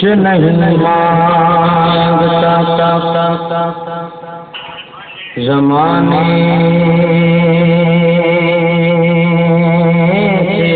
نہیں مانگتا زمانے سے،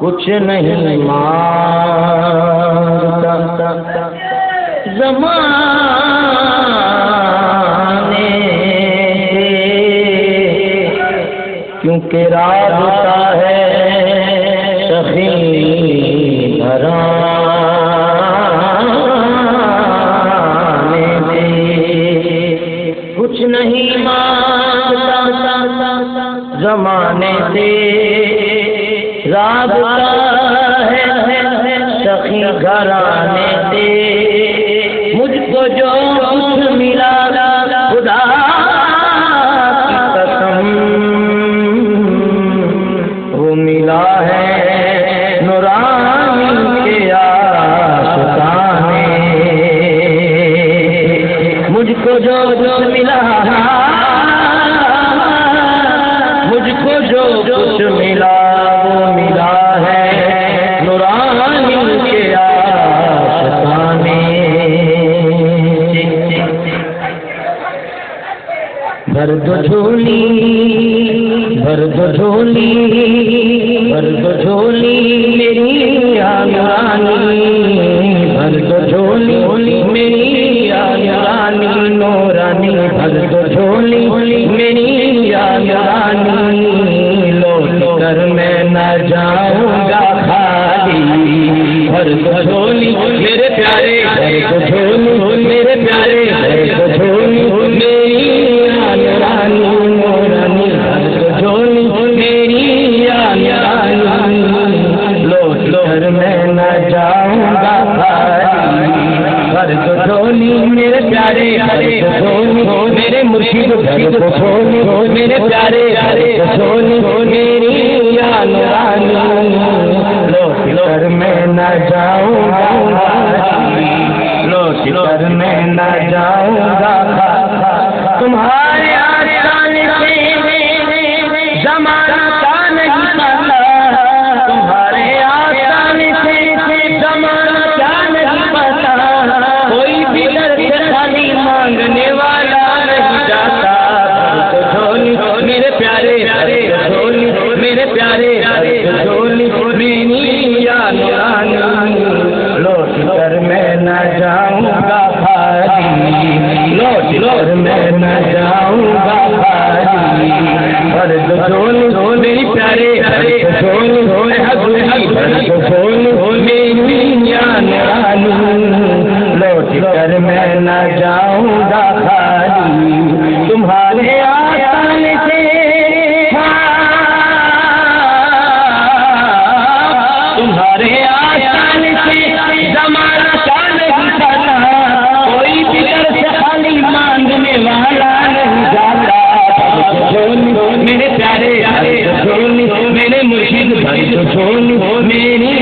کچھ نہیں مانگتا زمانے سے، کیونکہ رابطہ ہے سخی گھرانے سے، کچھ نہیں مانگتا زمانے سے، رابطہ ہے سخی گھرانے سے، مجھ کو جو کچھ ملا خدا کی قسم وہ ملا ہے نورانی کے آشیانے، مجھ کو جو ملا، مجھ کو جو کچھ ملا وہ ملا ہے نورانی کے آشیانے، بھر دو جھولی بھر دو جھولی بھر دو جھولی میری نورانی، بھر دو جھولی میری نورانی نورانی، بھر دو جھولی میری نورانی، لوٹ کر میں نہ جاؤں گا خالی، بھر دو جھولی میرے پیارے، بھر دو جھولی میرے پیارے، بھر دو جھولی میری نورانی نورانی، بھر دو جھولی میری نورانی، لوٹ کر میں نہ جاؤں گا خالی، بھر دو جھولی میرے پیارے، بھر دو جھولی میرے مرشد، بھر دو جھولی میرے پیارے، بھر دو جھولی میری نورانی، لوٹ کر میں نہ جاؤں گا خالی، لوٹ کر میں نہ جاؤں گا خالی، تمہارے آسان سے زمانہ کا نہیں پتا، تمہارے آسان سے زمانہ کا نہیں پتا، کوئی بھی در سے خالی مانگنے والا نہیں جاتا، جھولی میرے پیارے، جھولی میرے پیارے، جھولی میری نورانی، لوٹ کر میں نہ جاؤں گا خالی، لوٹ کر میں نہ جاؤں گا خالی، بھر دو جھولی میری پیارے، جھولی بھر دو جھولی میری نورانی، لوٹ کر میں نہ جاؤں گا خالی، تمہارے آسان سے تمہارے آسان سے زمانہ کا نہیں پتا، کوئی بھی در سے خالی مانگنے والا نہیں جاتا، جھولی میرے پیارے، جھولی میرے مرشد، بھر دو جھولی میری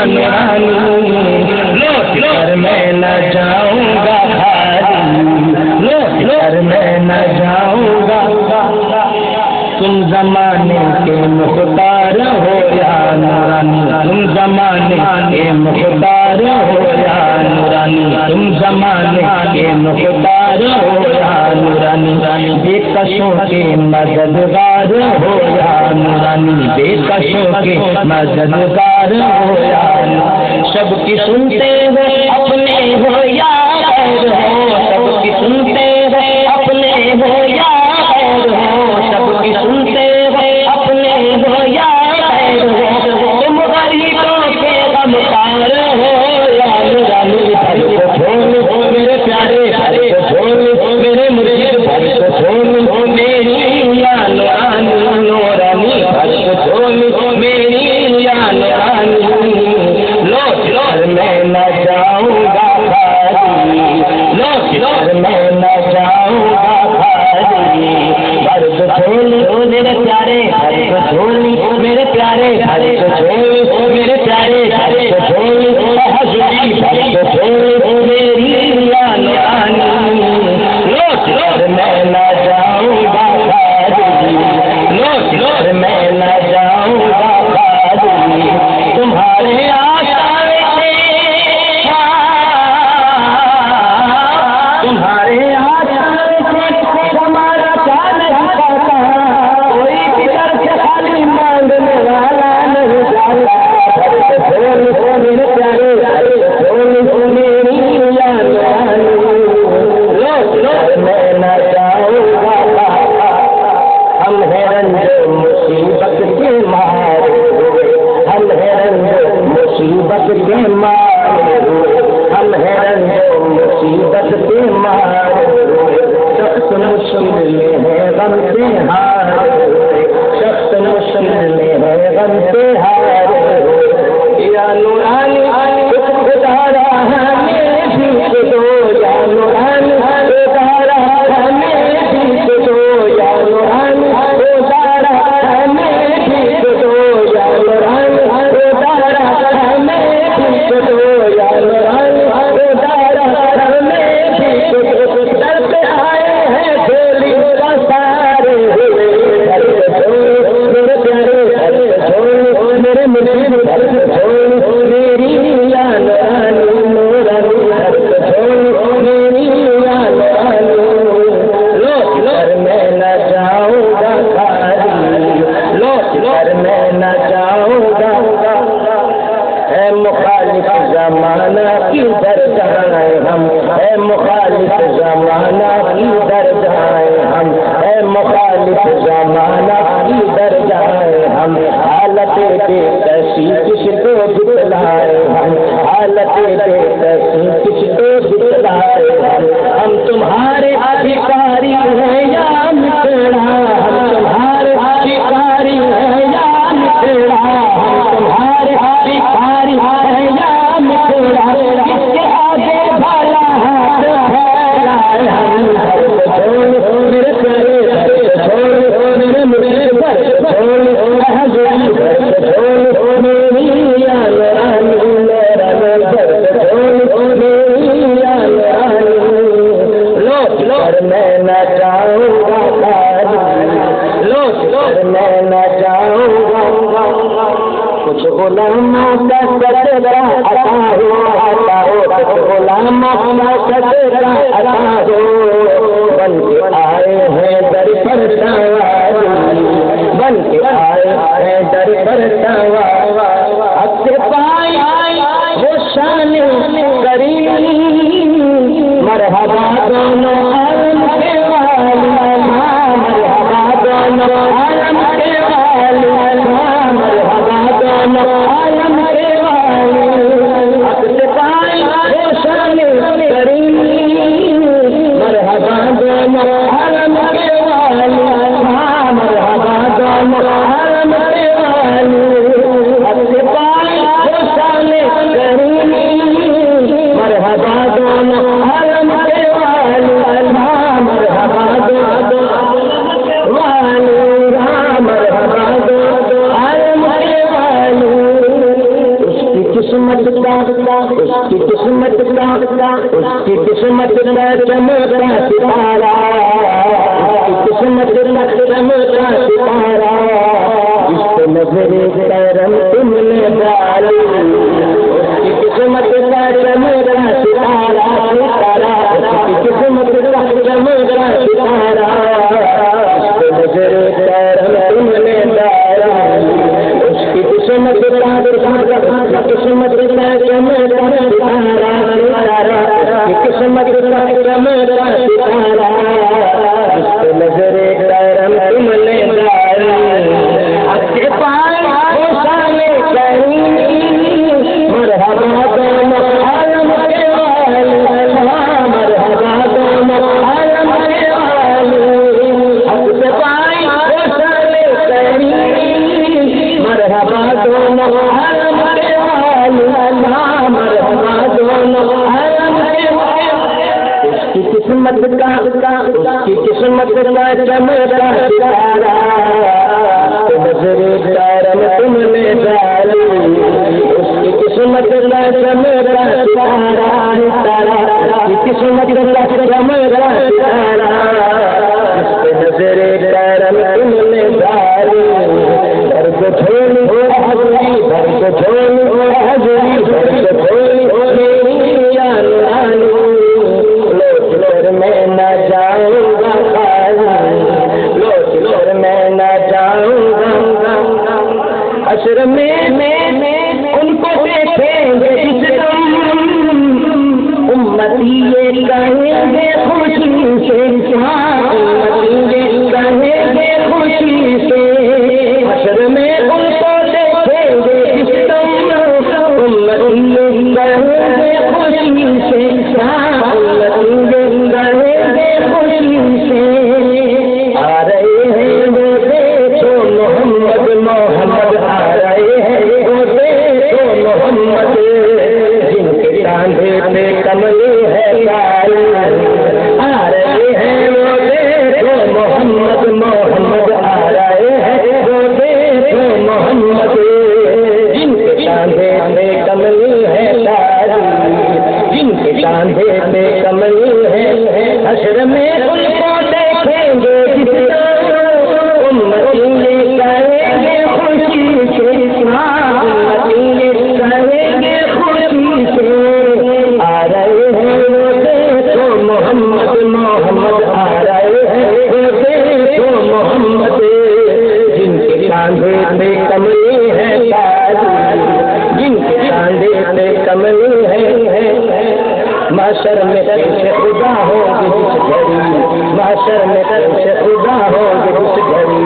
نورانی، لوٹ کر میں نہ جاؤں گا خالی، لوٹ کر میں نہ جاؤں گا، تم زمانے کے مختار ہو یا نورانی، تم زمانے کے مختار ہو یا نورانی، تم زمانے کے مختار ہو یا نورانی، بے کشوں کے مددگار ہو یا نورانی، بے کشوں کے مددگار ہو یا نورانی، سب کی سنتے ہو اپنے ہو یا غیر ہو، سب کی سنتے ہو اپنے ہو یا غیر ہو، سب کی سنتے ہو اپنے ہو یا غیر ہو، تم غریبوں کے غمخوار ہو یا نورانی، بھر کو جھولی میرے پیارے، بھر کو جھولی میرے مرشد، بھر کو جھولی میری نورانی نورانی، بھر کو جھولی میری نورانی، لوٹ کر میں نہ جاؤں گا خالی، کر میں نہ جاؤں گا خالی، لوٹ کر میں نہ جاؤں گا، کچھ غلاموں کا صدقہ عطا ہو، کچھ غلاموں کا صدقہ عطا ہو، بن کے آئے ہیں در پر سواری، بن کے آئے ہیں در پر سواری، اب سے پائی وہ شان کریم، مرحبا دونوں عالم کے والی، مرحبا دونوں عالم کے والی، مرحبا دونوں عالم کے والی، اب سے پائی وہ شان کریم، مرحبا دونوں عالم کے والی، مرحبا دونوں عالم کے والی، اب سے پائی وہ شان کریم، مرحبا دونوں عالم کے والی، مرحبا دونوں والی، مرحبا دونوں عالم کے والی، اس کی قسمت کا، اس کی قسمت کا، اس کی قسمت کا چمکتا ستارہ، اس کی قسمت کا چمکتا ستارہ، اس کو نظر کرم تم نے ڈالی، اس کی قسمت کا چمکتا ستارہ، اس کی قسمت کا چمکتا ستارہ، اس کو نظر کرم تم نے ڈالی، اس کی قسمت کا قسمت کا چمکتا ستارہ، اس کی قسمت کا چمکتا ستارہ، اس کو نظر کرم تم نے ڈالی، اب کے پاس وہ شان کریم، مرحبا دونوں عالم کے والی، مرحبا دونوں عالم کے والی، اب سے پائی وہ شان کریم، مرحبا دونوں عالم کے والی، مرحبا دونوں عالم کے والی، اس کی قسمت کا، اس کی قسمت کا چمکتا ستارہ، نظر کرم تم نے ڈالی، اس کی قسمت کا چمکتا ستارہ، اس کی قسمت کا چمکتا ستارہ، اس پہ نظر کرم تم نے ڈالی، گھر کو چھوڑی حضری، گھر کو چھوڑی حضری، گھر کو چھوڑی میری جان رانی، لوٹ کر میں نہ جاؤں گا خالی، لوٹ کر میں نہ جاؤں گا، حشر میں ان کو دیکھیں گے جس دم، امتی یہ کہیں گے خوشی سے، امتی یہ کہیں گے خوشی سے، حشر میں ان کو دیکھیں گے جس دم، امتی یہ کہیں گے خوشی سے، امتی یہ کہیں گے خوشی سے، آ رہے ہیں وہ دیکھو محمد، محمد آ رہے ہیں وہ دیکھو محمد، جن کے کاندھے پہ کملی ہے کالی، آ رہے ہیں وہ دیکھو محمد، محمد آ رہے ہیں وہ دیکھو محمد، جن کے کاندھے پہ کملی ہے کالی، جن کے کاندھے پہ کملی ہے، حشر میں ان کو دیکھیں گے جس امتی یہ کہیں گے خوشی سے، امتی یہ کہیں گے خوشی سے، آ رہے ہیں وہ دیکھو محمد، محمد آ رہے ہیں وہ دیکھو محمد، جن کے کاندھے پہ کملی ہے تاج، جن کے کاندھے پہ کملی ہے، معاشر میں سے خدا ہوگی جس گھڑی، معاشر میں سے خدا ہوگی جس گھڑی،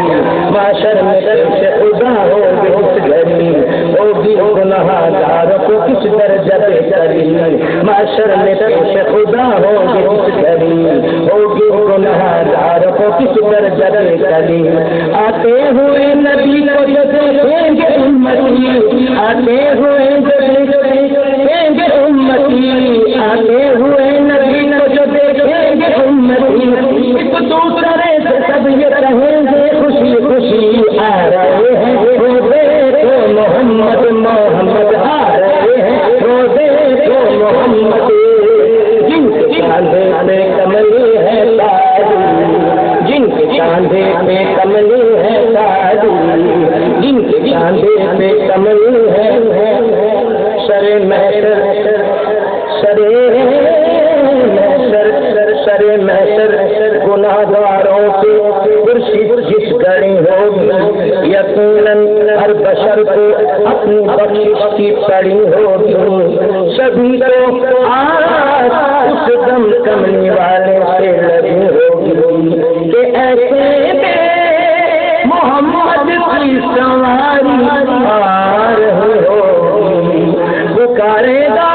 معاشر میں سے خدا ہوگی جس گھڑی، ہوگی گنہگار کو کس درجہ دے کری، معاشر میں سے خدا ہوگی جس گھڑی، ہوگی گنہگار کو کس درجہ دے کری، آتے ہوئے نبی کو جو دیکھیں گے امتی، آتے ہوئے جو دیکھیں گے امتی، آتے ہوئے نبی کو جو دیکھیں گے امتی، ایک دوسرے سے سب یہ کہیں گے خوشی خوشی، آ رہے ہیں وہ دیکھو محمد، محمد آ رہے ہیں وہ دیکھو محمد، جن کے کاندھے پہ کملی ہے گناہگاروں کی کرسی جس گھڑی ہوگی یقیناً ہر بشر کو اپنی بخشش کی پڑی ہوگی سبھی کو آس اس دم کملی والے سے لگی ہوگی کہ ایسے میں محمد کی سواری آ رہی ہوگی پکارے گا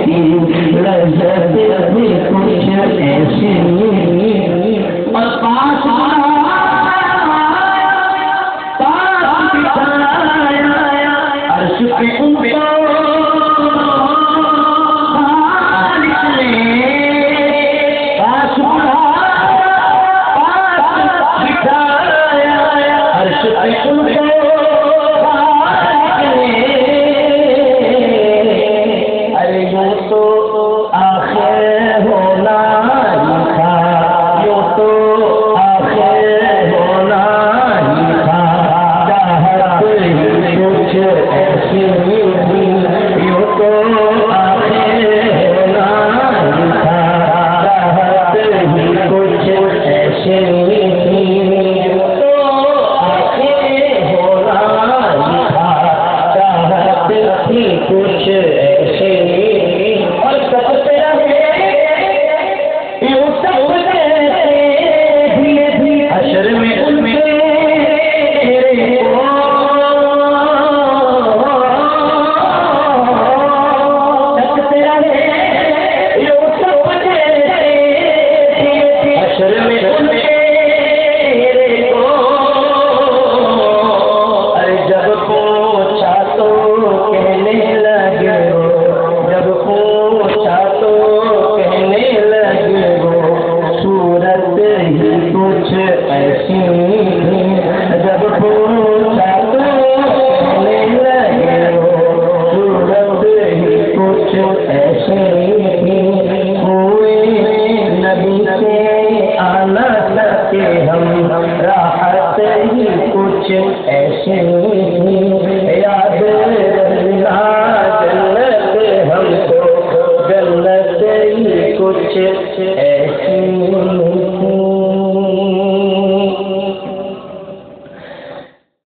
کی لذت بھی کچھ ایسی اور پاس بٹھایا عرش پہ ان کو میں